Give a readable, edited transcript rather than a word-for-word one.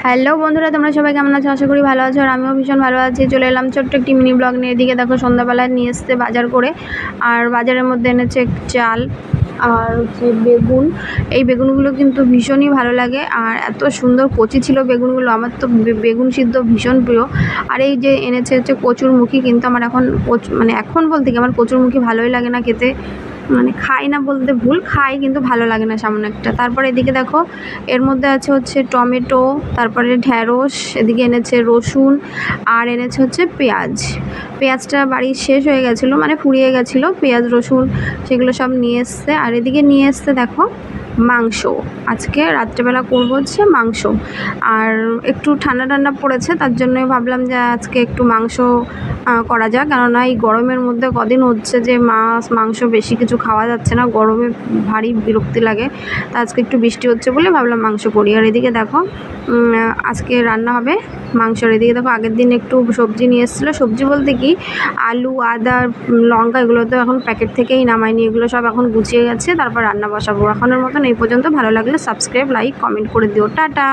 Hello বন্ধুরা, তোমরা সবাই কেমন আছো? আশা করি ভালো আছো। আর আমিও ভীষণ ভালো আছি। চলে এলাম ছোট্ট একটি মিনি ব্লগ নিয়ে। এদিকে দেখো সন্ধ্যাবেলায় নিয়ে এসছে বাজার করে, আর বাজারের মধ্যে এনেছে চাল আর হচ্ছে বেগুন। এই বেগুনগুলো কিন্তু ভীষণই ভালো লাগে, আর এত সুন্দর কচি ছিল বেগুনগুলো। আমার তো বেগুন সিদ্ধ ভীষণ প্রিয়। আর এই যে এনেছে হচ্ছে কচুরমুখী, কিন্তু আমার এখন মানে এখন বলতে কি আমার কচুরমুখী ভালোই লাগে না খেতে, মানে খাই না বলতে ভুল, খাই কিন্তু ভালো লাগে না সামনে একটা। তারপর এদিকে দেখো এর মধ্যে আছে হচ্ছে টমেটো, তারপরে ঢ্যাঁড়স, এদিকে এনেছে রসুন, আর এনেছে হচ্ছে পেঁয়াজ। পেঁয়াজটা বাড়ির শেষ হয়ে গেছিলো, মানে ফুরিয়ে গেছিলো পেঁয়াজ রসুন, সেগুলো সব নিয়ে এসছে। আর এদিকে নিয়ে এসছে দেখো মাংস। আজকে রাত্রেবেলা করবো হচ্ছে মাংস। আর একটু ঠান্ডা ঠান্ডা পড়েছে, তার জন্যই ভাবলাম যে আজকে একটু মাংস করা যাক। কেননা এই গরমের মধ্যে কদিন হচ্ছে যে মাছ মাংস বেশি কিছু খাওয়া যাচ্ছে না, গরমে ভারী বিরক্তি লাগে। তা আজকে একটু বৃষ্টি হচ্ছে বলে ভাবলাম মাংস করি। আর এদিকে দেখো আজকে রান্না হবে মাংসর। এদিকে দেখো আগের দিন একটু সবজি নিয়ে এসেছিলো, সবজি বলতে কি আলু আদা লঙ্কা, এগুলো তো এখন প্যাকেট থেকেই নামাইনি, এগুলো সব এখন গুছিয়ে গেছে, তারপর রান্না বসাবো। এখনের মতন এই পর্যন্ত। ভালো লাগলে সাবস্ক্রাইব লাইক কমেন্ট করে দিও। টাটা।